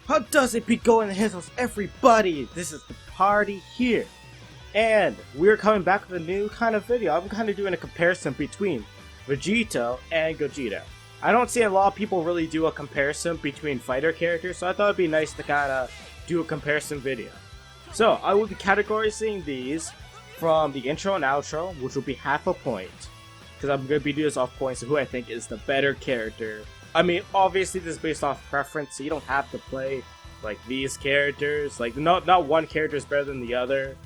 How does it be going to hit us, everybody? This is the party here. And we're coming back with a new kind of video. I'm kind of doing a comparison between Vegito and Gogeta. I don't see a lot of people really do a comparison between fighter characters, so I thought it'd be nice to kind of do a comparison video. So, I will be categorizing these from the intro and outro, which will be half a point. Because I'm going to be doing this off points of who I think is the better character. I mean, obviously this is based off preference, so you don't have to play like these characters. Like, not one character is better than the other.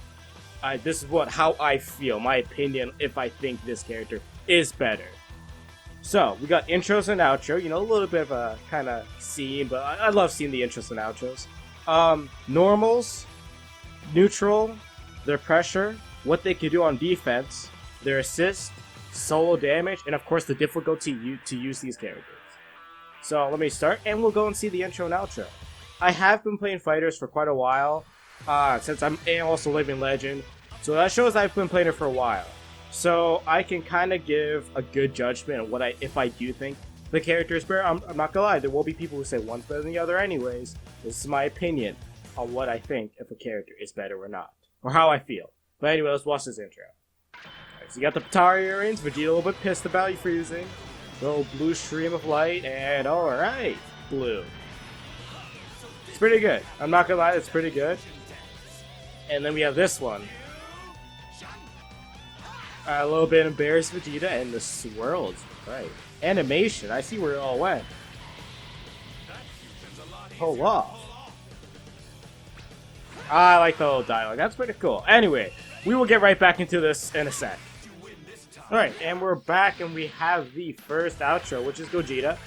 This is how I feel, my opinion, if I think this character is better. So, we got intros and outro, you know, a little bit of a kind of scene, but I love seeing the intros and outros. Normals, neutral, their pressure, what they can do on defense, their assist, solo damage, and of course the difficulty to use these characters. So let me start, and we'll go and see the intro and outro. I have been playing fighters for quite a while, since I'm also Living Legend, so that shows I've been playing it for a while. So I can kind of give a good judgment on if I do think the character is better. I'm not gonna lie, there will be people who say one's better than the other anyways. This is my opinion on what I think if a character is better or not, or how I feel. But anyway, let's watch this intro. Alright, so you got the Patari earrings, Vegito a little bit pissed about you freezing. Little blue stream of light, and alright, blue. It's pretty good. I'm not gonna lie, it's pretty good. And then we have this one. A little bit embarrassed Vegeta and the swirls. Right. Animation, I see where it all went. Pull off. I like the little dialogue. That's pretty cool. Anyway, we will get right back into this in a sec. Alright, and we're back and we have the first outro, which is Gogeta.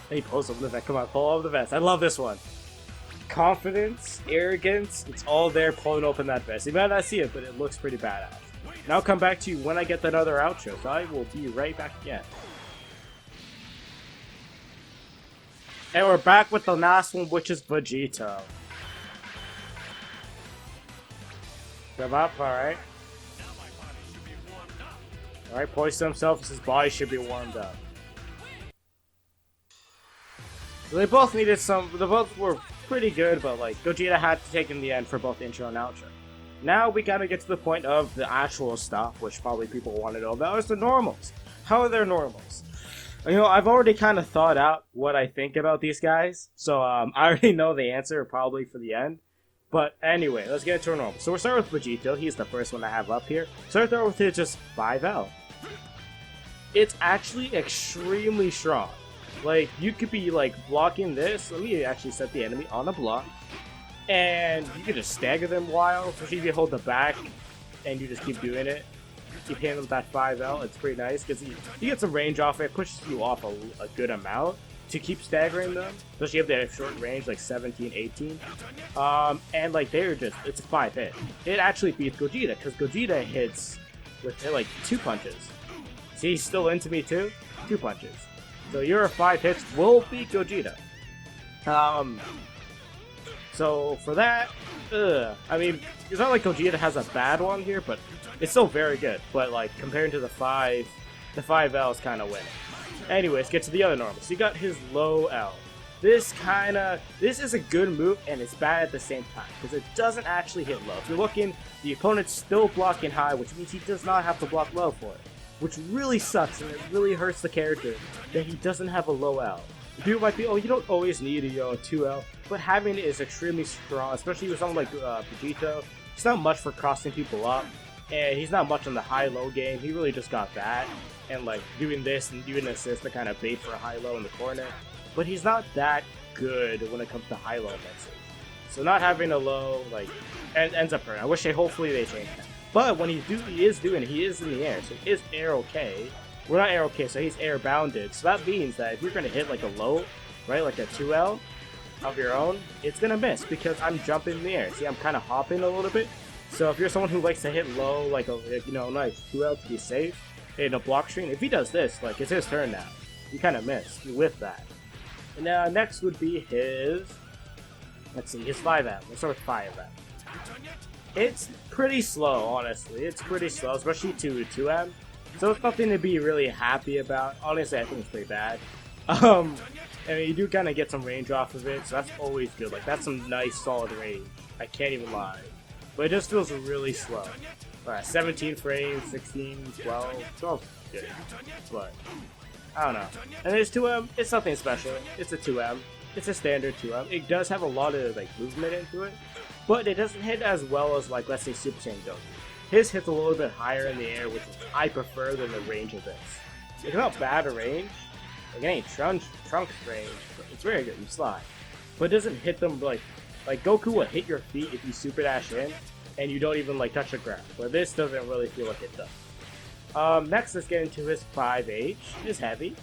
He pulls up the vest. Come on, pull over the vest. I love this one. Confidence, arrogance, it's all there pulling open that vest. You might not see it, but it looks pretty badass. Now I'll come back to you when I get that other outro, so I will be right back again. And we're back with the last one, which is Vegito. Come up, alright. Alright, poison himself, his body should be warmed up. So they both needed they both were pretty good, but like, Gogeta had to take in the end for both intro and outro. Now we gotta get to the point of the actual stuff, which probably people want to know about, is the normals. How are their normals? You know, I've already kind of thought out what I think about these guys, so I already know the answer probably for the end. But anyway, let's get into our normals. So we'll start with Vegito. He's the first one I have up here. Start with his just 5L. It's actually extremely strong. Like, you could be like blocking this. Let me actually set the enemy on a block. And you can just stagger them while, especially if you hold the back and you just keep doing it. Keep hitting them with that 5L, it's pretty nice because you get some range off it, pushes you off a good amount to keep staggering them, especially if they have short range like 17, 18. And like it's a 5-hit. It actually beats Gogeta because Gogeta hits with like 2 punches. See, he's still into me too? 2 punches. So your 5 hits will beat Gogeta. So for that, I mean, it's not like Gogeta has a bad one here, but it's still very good. But like compared to the 5L is kind of winning. Anyways, get to the other normal. So you got his low L. This is a good move and it's bad at the same time because it doesn't actually hit low. If you're looking, the opponent's still blocking high, which means he does not have to block low for it, which really sucks and it really hurts the character that he doesn't have a low L. People might be, oh, you don't always need a 2L, but having it is extremely strong, especially with someone like Vegito. He's not much for crossing people up, and he's not much on the high-low game. He really just got that, and like doing this and doing assist to kind of bait for a high-low in the corner. But he's not that good when it comes to high-low mixing. So not having a low like ends up hurting. I wish hopefully they change that. But when he is in the air, so he is air okay. We're not air okay, so he's air bounded. So that means that if you're going to hit like a low, right, like a 2L of your own, it's going to miss because I'm jumping in the air. See, I'm kind of hopping a little bit. So if you're someone who likes to hit low, like a nice 2L to be safe in a block screen, if he does this, like it's his turn now. You kind of miss with that. And now next would be his, let's see, his 5M. Let's start with 5M. It's pretty slow, honestly. It's pretty slow, especially to 2M. So it's nothing to be really happy about. Honestly, I think it's pretty bad. I mean, you do kind of get some range off of it, so that's always good. Like, that's some nice, solid range. I can't even lie. But it just feels really slow. 17 frames, 16, 12, 12 good. But, I don't know. And there's 2M, it's nothing special. It's a 2M. It's a standard 2M. It does have a lot of, like, movement into it. But it doesn't hit as well as, like, let's say Super Saiyan Goku. His hits a little bit higher in the air, which is I prefer than the range of this. It's not bad a range. Like, it ain't Trunks range, but it's very good. You slide. But it doesn't hit them, like Goku will hit your feet if you super dash in, and you don't even, like, touch the ground. But this doesn't really feel like it does. Next, let's get into his 5H. It's heavy.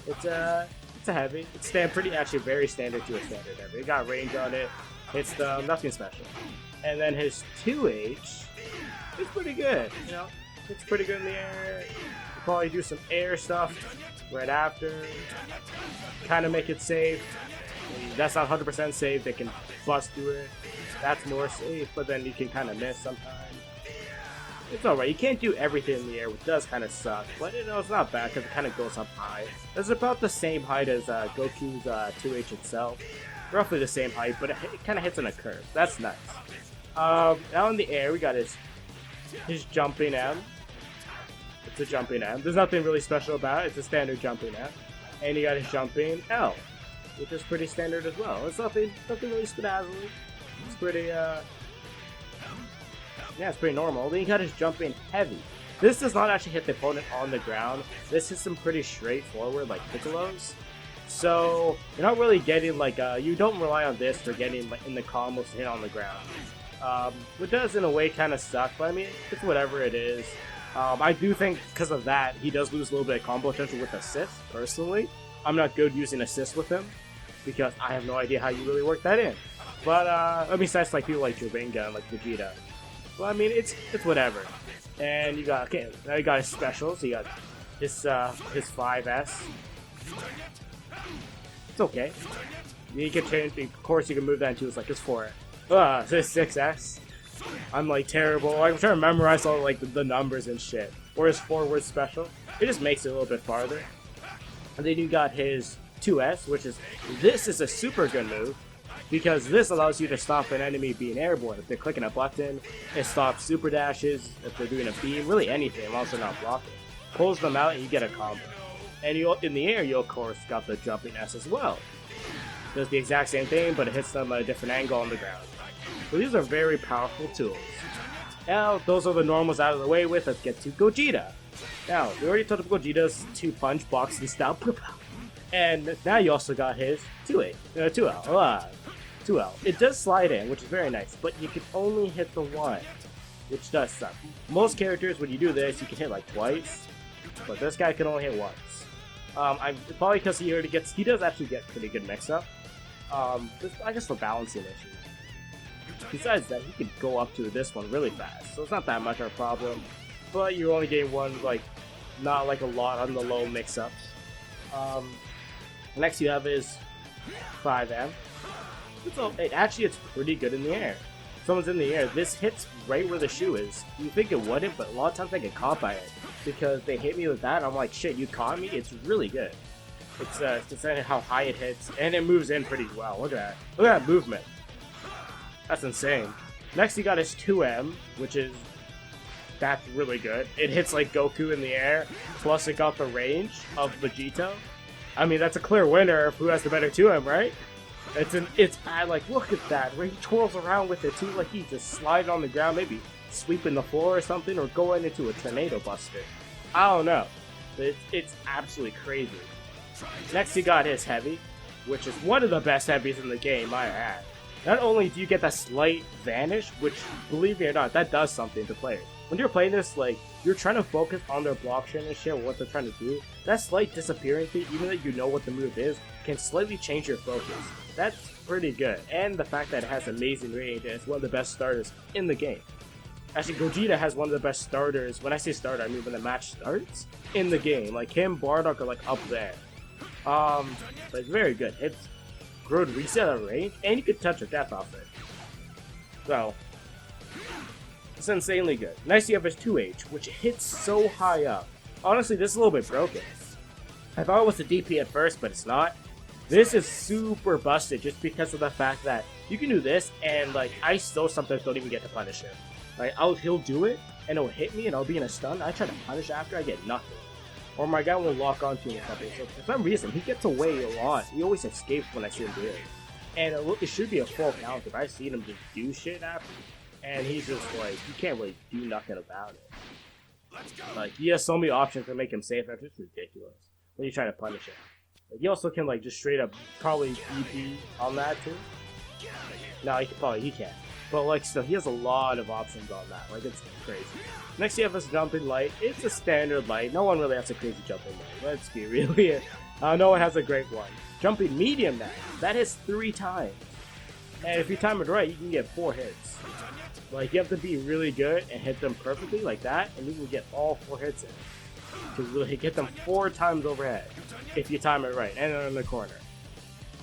It's a heavy. It's actually very standard to a standard heavy. It got range on it. It's nothing special. And then his 2H, it's pretty good. You know, it's pretty good in the air. You'll probably do some air stuff right after. Kind of make it safe. That's not 100% safe. They can bust through it. That's more safe, but then you can kind of miss sometimes. It's alright. You can't do everything in the air, which does kind of suck. But, you know, it's not bad because it kind of goes up high. It's about the same height as Goku's 2H itself. Roughly the same height, but it kind of hits on a curve. That's nice. Now in the air, we got his jumping M. It's a jumping M. There's nothing really special about it. It's a standard jumping M. And you got his jumping L, which is pretty standard as well. It's nothing really spadazzly. It's pretty, yeah, it's pretty normal. Then you got his jumping heavy. This does not actually hit the opponent on the ground. This is some pretty straightforward, like, Piccolo's. So, you're not really getting, like, you don't rely on this for getting, like, in the combos to hit on the ground. Which does, in a way, kind of suck, but I mean, it's whatever it is. I do think, because of that, he does lose a little bit of combo potential with assists, personally. I'm not good using assists with him, because I have no idea how you really work that in. But, besides, like, people like Joringa and, like, Vegeta. Well, I mean, it's whatever. And you got, okay, now you got his specials. You got his 5S. It's okay. You can change, of course, you can move that into his, like, his 4. His 6S. I'm, like, terrible. I'm trying to memorize all, like, the numbers and shit. Or his forward special. It just makes it a little bit farther. And then you got his 2S, which is, this is a super good move. Because this allows you to stop an enemy being airborne. If they're clicking a button, it stops super dashes. If they're doing a beam, really anything, also not blocking. Pulls them out and you get a combo. And you, in the air, you of course got the jumping S as well. Does the exact same thing, but it hits them at a different angle on the ground. So these are very powerful tools. Now, those are the normals out of the way with. Let's get to Gogeta. Now, we already talked about Gogeta's 2-punch boxing style. And now you also got his 2L. 2L. It does slide in, which is very nice, but you can only hit the 1, which does suck. Most characters, when you do this, you can hit like twice, but this guy can only hit once. Probably because he does actually get pretty good mix-up. I guess the balancing issue. Besides that, he could go up to this one really fast, so it's not that much of a problem. But you're only getting one, like, not like a lot on the low mix-ups. Next you have his 5M. It's pretty good in the air. Someone's in the air, this hits right where the shoe is. You think it wouldn't, but a lot of times I get caught by it. Because they hit me with that, I'm like, shit, you caught me? It's really good. It's considering how high it hits, and it moves in pretty well. Look at that. Look at that movement. That's insane. Next, you got his 2M, that's really good. It hits like Goku in the air, plus it got the range of Vegito. I mean, that's a clear winner of who has the better 2M, right? Like, look at that, where he twirls around with it too, like he's just sliding on the ground, maybe sweeping the floor or something, or going into a tornado buster. I don't know. It's absolutely crazy. Next, you got his heavy, which is one of the best heavies in the game, I add. Not only do you get that slight vanish, which, believe me or not, that does something to players. When you're playing this, like, you're trying to focus on their block chain and shit, what they're trying to do, that slight disappearing thing, even though you know what the move is, can slightly change your focus. That's pretty good. And the fact that it has amazing range, and it's one of the best starters in the game. Actually, Gogeta has one of the best starters. When I say starter, I mean when the match starts in the game. Like, him, Bardock are, like, up there. But it's very good. It's good reset of range, and you can touch a death off it. So, it's insanely good. Next, you have his 2H, which hits so high up. Honestly, this is a little bit broken. I thought it was the DP at first, but it's not. This is super busted just because of the fact that you can do this, and like I still sometimes don't even get to punish him. Like he'll do it, and it'll hit me, and I'll be in a stun. I try to punish after, I get nothing. Or my guy will lock onto me or something. So for some reason, he gets away a lot. He always escapes when I see him do it. And it should be a full count if I see him just do shit after. And he's just like, you can't really do nothing about it. Like, he has so many options to make him safe, that's just ridiculous. When you try to punish him. Like, he also can, like, just straight up probably DP on that, too. No, he can't. But, like, still, he has a lot of options on that. Like, it's crazy. Next, you have this jumping light. It's a standard light. No one really has a crazy jumping light. Let's be real. No one has a great one. Jumping medium now. That hits 3 times. And if you time it right, you can get 4 hits. Like, you have to be really good and hit them perfectly like that, and you can get all 4 hits in. To really get them 4 times overhead. If you time it right. And in the corner.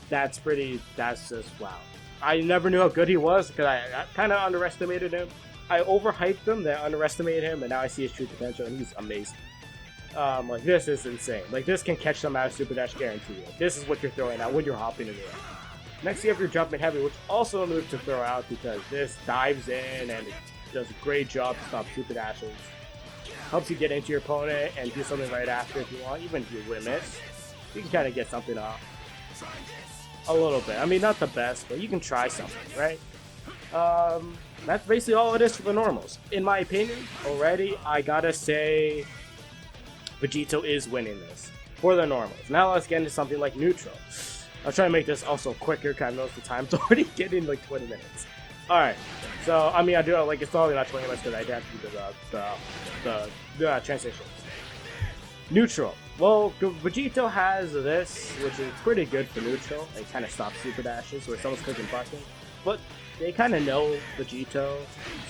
That's just wow. I never knew how good he was because I kind of underestimated him. I overhyped him, then underestimated him, and now I see his true potential, and he's amazing. Like, this is insane. Like, this can catch them out of Super Dash, guarantee you. This is what you're throwing out when you're hopping in the air. Next, you have your jumping heavy, which also a move to throw out because this dives in and it does a great job to stop Super Dashes. Helps you get into your opponent and do something right after if you want, even if you win miss. You can kind of get something off. A little bit. I mean, not the best, but you can try something, right? That's basically all it is for the normals. In my opinion, already, I gotta say Vegito is winning this for the normals. Now let's get into something like neutral. I'll try to make this also quicker because I know the time's already getting like 20 minutes. Alright, so I mean, I do it like it's probably not 20 minutes because I have to do the transitions. Neutral. Well, Vegito has this, which is pretty good for neutral. It kind of stops Super Dashes where someone's clicking button. But they kind of know Vegito,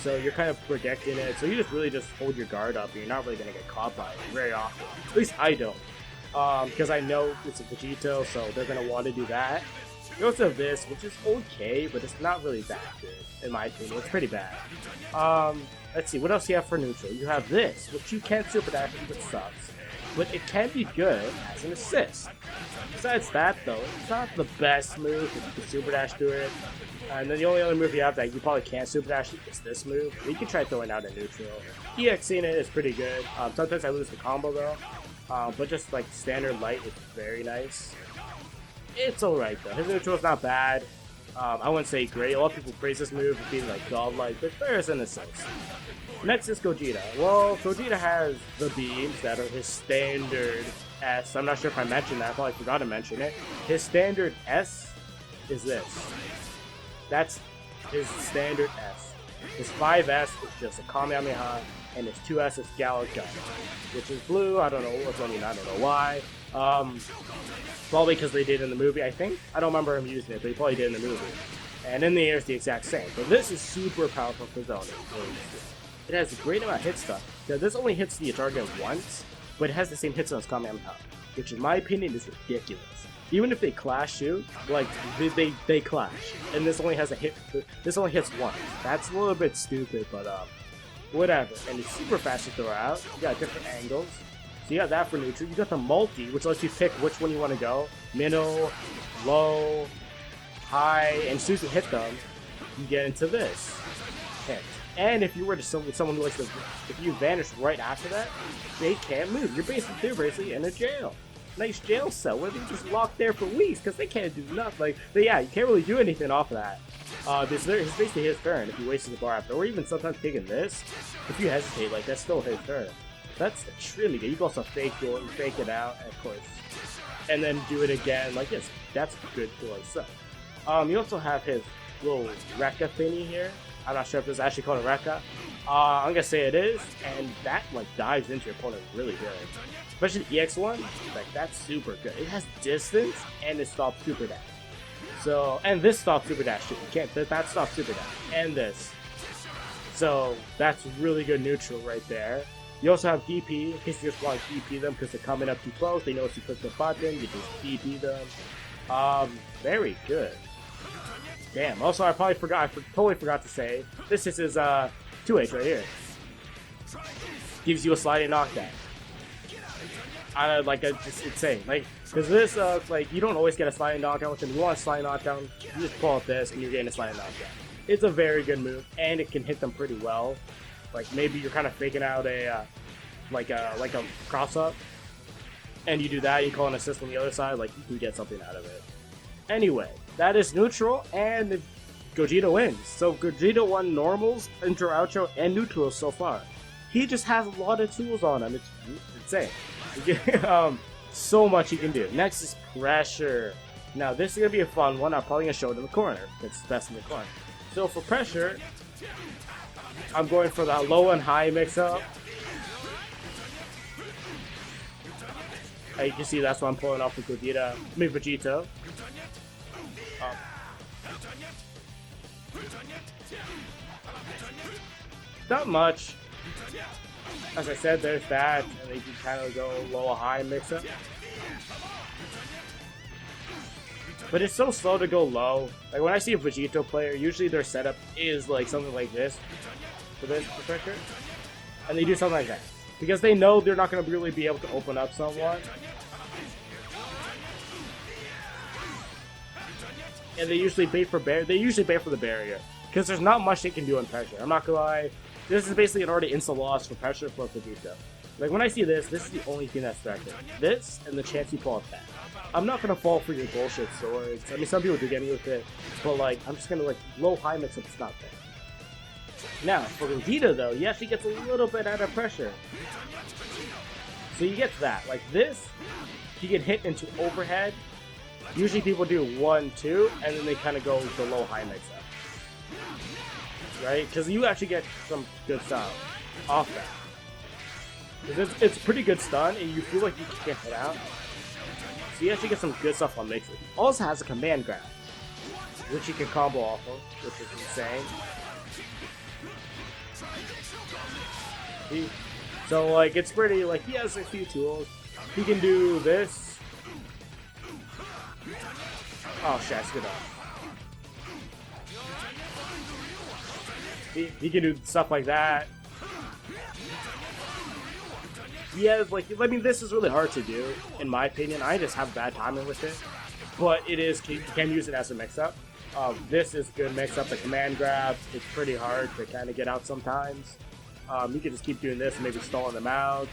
so you're kind of predicting it. So you just really just hold your guard up and you're not really going to get caught by it very often. At least I don't. Because I know it's a Vegito, so they're going to want to do that. You also have this, which is okay, but it's not really that good, in my opinion. It's pretty bad. Let's see, what else do you have for neutral? You have this, which you can't Super Dash, which sucks. But it can be good as an assist. Besides that, though, it's not the best move if you can Super Dash through it. And then the only other move you have that you probably can't Super Dash is this move. You can try throwing out a neutral. EXing it is pretty good. Sometimes I lose the combo, though. But just like standard light is very nice. It's alright, though. His neutral is not bad. I wouldn't say great. A lot of people praise this move for being like godlike, but there is an assist. Next is Gogeta. Well, Gogeta has the beams that are his standard S. I'm not sure if I mentioned that. I probably forgot to mention it. His standard S is this. That's his standard S. His 5S is just a Kamehameha, and his 2S is Galaga, which is blue. I don't know what's on it. I don't know why. Probably because they did in the movie, I think. I don't remember him using it, but he probably did in the movie. And in the air, it's the exact same. But this is super powerful for zoning. It has a great amount of hit stuff. Now, this only hits the target once, but it has the same hits on its Kamehameha, which in my opinion is ridiculous. Even if they clash too, like they clash, and this only has a hit. This only hits once. That's a little bit stupid, but whatever. And it's super fast to throw out. You got different angles. So you got that for neutral. You got the multi, which lets you pick which one you want to go. Middle, low, high, and as soon as you hit them, you get into this hit. And if you were to someone who likes to, if you vanish right after that, they can't move. They're basically in a jail. Nice jail cell where they just locked there for weeks because they can't do nothing. Like, but yeah, you can't really do anything off of that. It's basically his turn if he wastes the bar after, or even sometimes taking this. If you hesitate, like that's still his turn. That's extremely good. You can also fake it out, and of course, and then do it again. Like this. That's good for itself. You also have his little Rekka thingy here. I'm not sure if this is actually called a Rekka. I'm gonna say it is, and that like dives into your opponent really good. Especially the EX one, like that's super good. It has distance and it stops Super Dash. So, and this stops Super Dash too. You can't. That stops Super Dash, and this. So that's really good neutral right there. You also have DP in case you just want to DP them because they're coming up too close. They know if you click the button, you just DP them. Very good. Damn. Also, I totally forgot to say, this is his 2H right here. Gives you a sliding knockdown. Just insane. Like, Because this, like, you don't always get a sliding knockdown, which if you want a sliding knockdown, you just pull out this and you're getting a sliding knockdown. It's a very good move, and it can hit them pretty well. Like, maybe you're kind of faking out a, like a cross-up, and you do that, you call an assist on the other side, like, you can get something out of it. Anyway, that is neutral, and Gogeta wins. So Gogeta won normals, intro, outro, and neutrals so far. He just has a lot of tools on him. It's insane. So much he can do. Next is pressure. Now this is gonna be a fun one. I'm probably gonna show it in the corner. It's best in the corner. So for pressure, I'm going for the low and high mix-up. You can see that's what I'm pulling off with Vegito. Not much. As I said, there's that, and then you can kind of go low-high mix-up. But it's so slow to go low. Like, when I see a Vegito player, usually their setup is like something like this. For this pressure. And they do something like that. Because they know they're not going to really be able to open up someone. And they usually bait for the barrier. Because there's not much they can do in pressure. I'm not going to lie. This is basically an already insta loss for pressure for Vegito. Like, when I see this is the only thing that's threatening. This, and the chance you pull off that. I'm not gonna fall for your bullshit swords. I mean, some people do get me with it, but like, I'm just gonna like low-high mix-up, it's not there. Now, for Gogeta though, he actually gets a little bit out of pressure. So you get that. Like this, he get hit into overhead. Usually people do 1, 2, and then they kind of go to low-high mix-up. Right? Because you actually get some good stuff off that. Because it's pretty good stun, and you feel like you can get hit out. So you actually get some good stuff on mixing. Also has a command grab, which you can combo off of, which is insane. So like it's pretty like he has a few tools. He can do this. Oh shit, that's good off. He can do stuff like that. Yeah, like, I mean, this is really hard to do, in my opinion. I just have bad timing with it. But it is, you can use it as a mix-up. This is good mix-up. The command grab, it's pretty hard to kind of get out sometimes. You can just keep doing this and maybe stalling them out.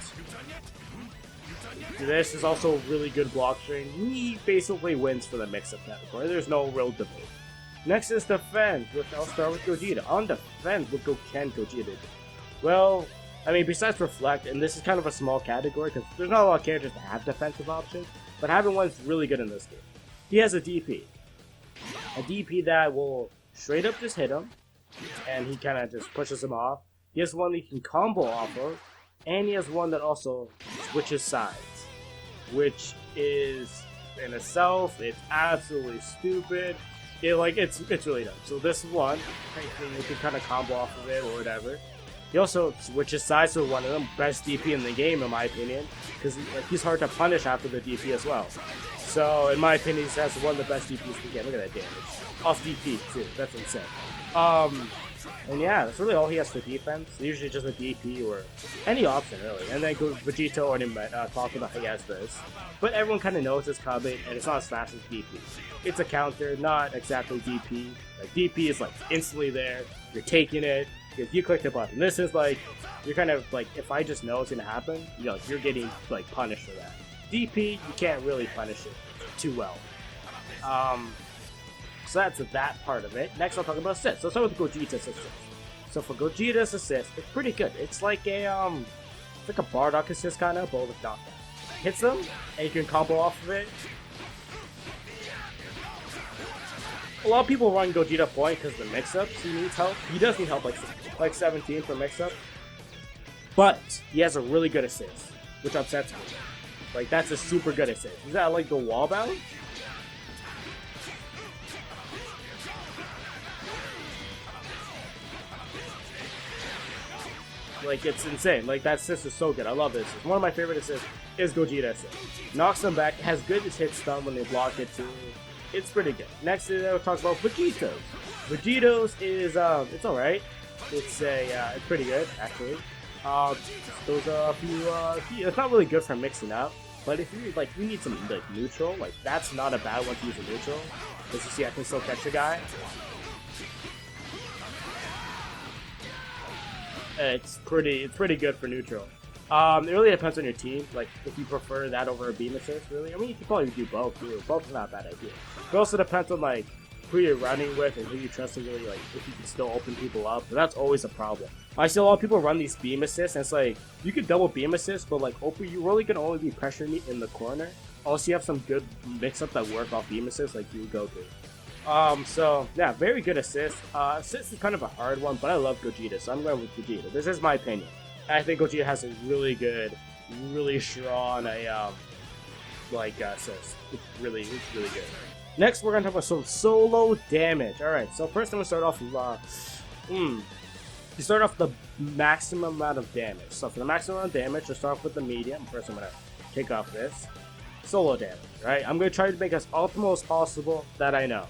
This is also really good block string. He basically wins for the mix-up category. There's no real debate. Next is defense, which I'll start with Gogeta. On defense, what can Gogeta do? Well, I mean, besides Reflect, and this is kind of a small category because there's not a lot of characters that have defensive options, but having one's really good in this game. He has a DP. A DP that will straight up just hit him, and he kind of just pushes him off. He has one that he can combo off of, and he has one that also switches sides, which is, in itself, it's absolutely stupid. It's really dumb. So this one, you can kind of combo off of it or whatever. He also switches sides to one of them best DP in the game, in my opinion, because he's hard to punish after the DP as well. So, in my opinion, he has one of the best DPs in the game. Look at that damage. Off DP, too. That's insane. And yeah, that's really all he has for defense. Usually just a DP or any option, really. And then Vegito already talked about he has this. But everyone kind of knows it's coming, and it's not as fast as DP. It's a counter, not exactly DP. Like, DP is, like, instantly there. You're taking it. If you click the button, this is like, you're kind of like, if I just know it's gonna happen, you're getting like punished for that. DP, you can't really punish it too well. So that's that part of it. Next, I'll talk about assists. Let's start with Gogeta's assist. So for Gogeta's assist, it's pretty good. It's like a Bardock assist kind of, but with knockdown. Hits them, and you can combo off of it. A lot of people run Gogeta point because the mix-ups, he needs help. He does need help, like 17 for mix-up. But he has a really good assist, which upsets me. Like, that's a super good assist. Is that like the wall bound? Like, it's insane. Like, that assist is so good. I love this. One of my favorite assists is Gogeta assist. Knocks them back, has good hit stun when they block it too. It's pretty good. Next, we'll talk about Vegito's. Vegito's is, it's alright. It's pretty good, actually. Those are a few, it's not really good for mixing up. But if you like, you need some like neutral, like that's not a bad one to use a neutral. As you see, I can still catch the guy. It's pretty good for neutral. It really depends on your team. Like if you prefer that over a beam assist, really. I mean, you can probably do both too. Both are not a bad idea. It also depends on like who you're running with and who you trust to really like if you can still open people up. But that's always a problem. I see a lot of people run these beam assists, and it's like you could double beam assist, but like you really can only be pressuring me in the corner. Unless you have some good mix-up that work off beam assist, like you Goku. So yeah, very good assist. Assist is kind of a hard one, but I love Gogeta, so I'm going with Gogeta. This is my opinion. I think Gogeta has a really good, really strong assist. It's really good. Next, we're gonna talk about some solo damage. All right, so first I'm gonna start off with you start off the maximum amount of damage. So for the maximum amount of damage, we'll start off with the medium. First, I'm gonna take off this solo damage. Right, I'm gonna try to make as optimal as possible that I know.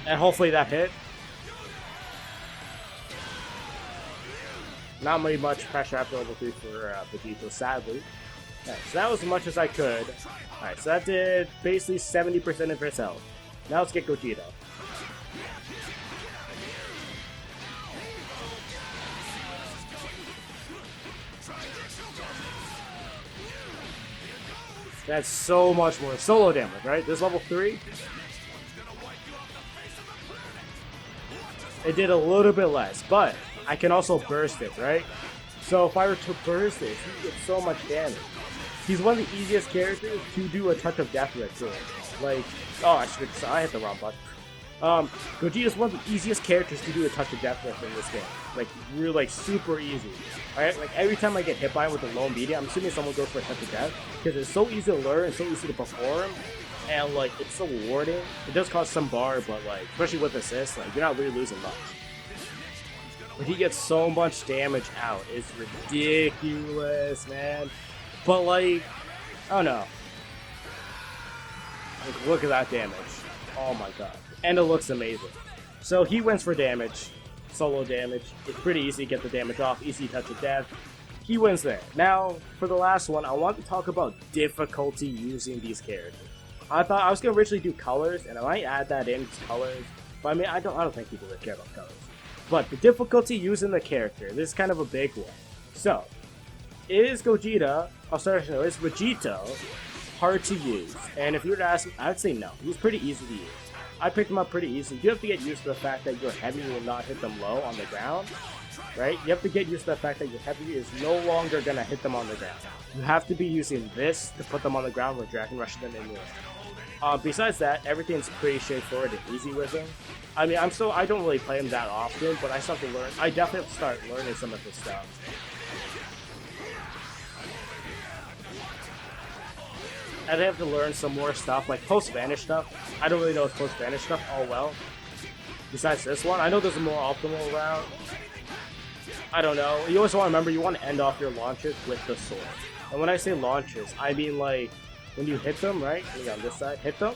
And hopefully that hit. Not really much pressure after level 3 for Vegito, sadly. Right, so that was as much as I could. Alright, so that did basically 70% of his health. Now let's get Gogeta. That's so much more solo damage, right? This level 3. It did a little bit less, but I can also burst it, right? So if I were to burst it, he gets so much damage. He's one of the easiest characters to do a touch of death with, too. Like, oh, I hit the wrong button. Gogeta's one of the easiest characters to do a touch of death with in this game. Like, really, like, super easy. Alright, like, every time I get hit by him with a low media, I'm assuming someone goes for a touch of death, because it's so easy to learn and so easy to perform. And like it's so rewarding. It does cost some bar, but like especially with assists, like you're not really losing much. But he gets so much damage out. It's ridiculous, man. But like, I don't know. Like, look at that damage. Oh my god. And it looks amazing. So he wins for damage. Solo damage. It's pretty easy to get the damage off. Easy touch of death. He wins there. Now, for the last one, I want to talk about difficulty using these characters. I thought I was gonna originally do colors, and I might add that in colors. But I mean, I don't think people really care about colors. But the difficulty using the character, this is kind of a big one. So, is Gogeta? Oh, sorry, no, is Vegito hard to use? And if you were to ask me, I'd say no. He's pretty easy to use. I picked him up pretty easy. You have to get used to the fact that your heavy will not hit them low on the ground, right? You have to get used to the fact that your heavy is no longer gonna hit them on the ground. You have to be using this to put them on the ground when Dragon Rushing them in the air. Besides that, everything's pretty straightforward and easy with him. I mean, I don't really play him that often, but I still have to learn. I definitely have to start learning some of his stuff. And I have to learn some more stuff, like post-vanish stuff. I don't really know his post-vanish stuff all well. Besides this one, I know there's a more optimal route. I don't know. You always want to remember, you want to end off your launches with the sword. And when I say launches, I mean like, when you hit them, right? Maybe on this side, hit them.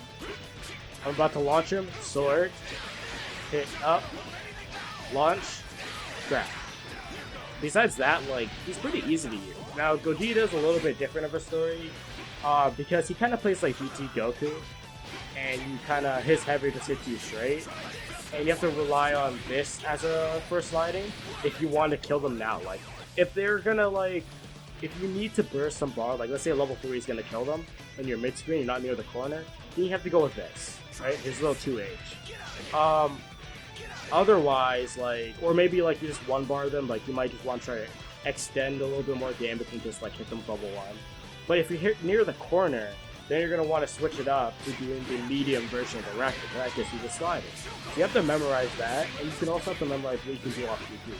I'm about to launch him, sword, hit up, launch, grab. Besides that, like, he's pretty easy to use. Now, Gogeta's a little bit different of a story, because he kind of plays like GT Goku, and you kind of, his heavy just hits you straight, and you have to rely on this as a first sliding if you want to kill them now. Like, if they're gonna, like, if you need to burst some bar, like let's say a level 3 is gonna kill them, and you're mid-screen, you're not near the corner, then you have to go with this, right? His little 2H. Otherwise, like, or maybe like you just one bar them, like you might just want to try to extend a little bit more damage and just like hit them level 1. But if you're near the corner, then you're gonna want to switch it up to doing the medium version of the record. That gets you the sliding. So you have to memorize that, and you can also have to memorize what you can do off GP.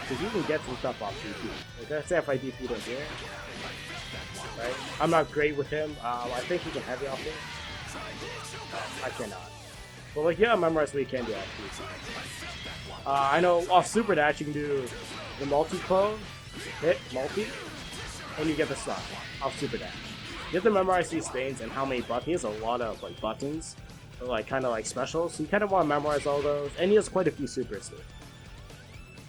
Because you can get some stuff off GP. Like, let's say if I DP'd him here, right? I'm not great with him. I think he can heavy off him. I cannot. But like, yeah, memorize what you can do off GP. I know off Super Dash you can do the multi-clone, hit multi, and you get the slot off Super Dash. You have to memorize these things and how many buttons. He has a lot of like buttons, like kind of like specials. So you kind of want to memorize all those, and he has quite a few supers too.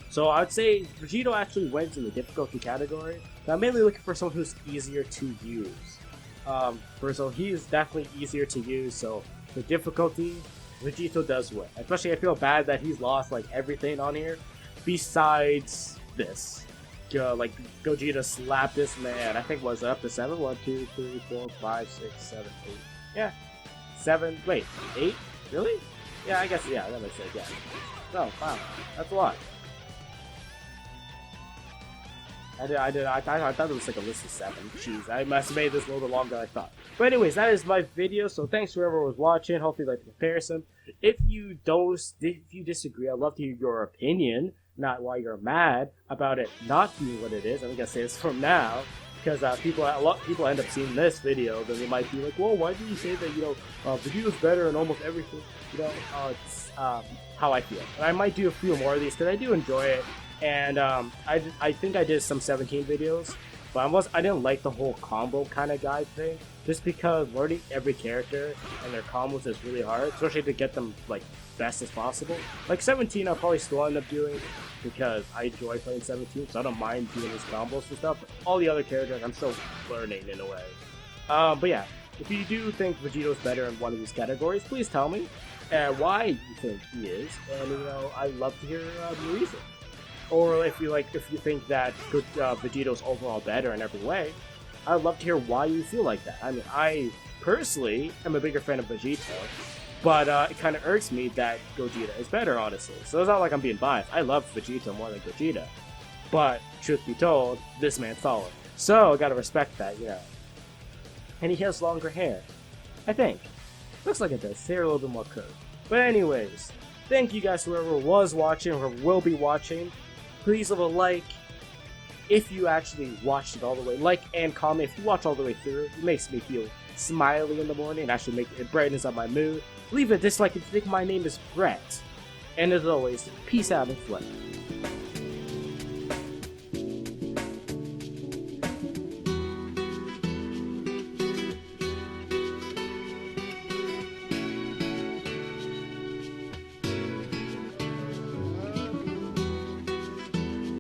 So I would say Vegito actually wins in the difficulty category. But I'm mainly looking for someone who's easier to use. So he's definitely easier to use. So the difficulty, Vegito does win. Especially I feel bad that he's lost like everything on here, besides this. Like Gogeta slapped this man. I think was up to 7. 1, 2, 3, 4, 5, 6, 7, 8. Yeah, 7. Wait, 8? Really? Yeah, I guess. Yeah, that makes sense. Yeah. Oh wow, that's a lot. I thought it was like a list of 7. Jeez, I must have made this a little bit longer than I thought. But anyways, that is my video. So thanks to whoever was watching. Hopefully you liked the comparison. If you disagree, I'd love to hear your opinion. Not why you're mad about it not being what it is. I'm gonna say this from now because a lot of people end up seeing this video, then they might be like, "Well, why did you say that? Vegito's better in almost everything." It's how I feel. And I might do a few more of these because I do enjoy it. And I think I did some 17 videos, but I didn't like the whole combo kind of guide thing, just because learning every character and their combos is really hard, especially to get them like best as possible. Like 17 I'll probably still end up doing because I enjoy playing 17, so I don't mind doing these combos and stuff. But all the other characters I'm still learning in a way. But yeah, if you do think Vegito's better in one of these categories, please tell me why you think he is, and I'd love to hear the reason. Or if you think that Vegito's overall better in every way, I'd love to hear why you feel like that. I mean, I personally am a bigger fan of Vegito, but it kind of irks me that Gogeta is better, honestly. So it's not like I'm being biased. I love Vegito more than Gogeta, but truth be told, this man's solid. So I gotta respect that, And he has longer hair, I think. Looks like it does. His hair a little bit more curved. But anyways, thank you guys, whoever was watching or will be watching. Please leave a like if you actually watched it all the way. Like and comment if you watch all the way through. It makes me feel smiley in the morning. Actually, it brightens up my mood. Leave a dislike if you think my name is Brett. And as always, peace out and flame.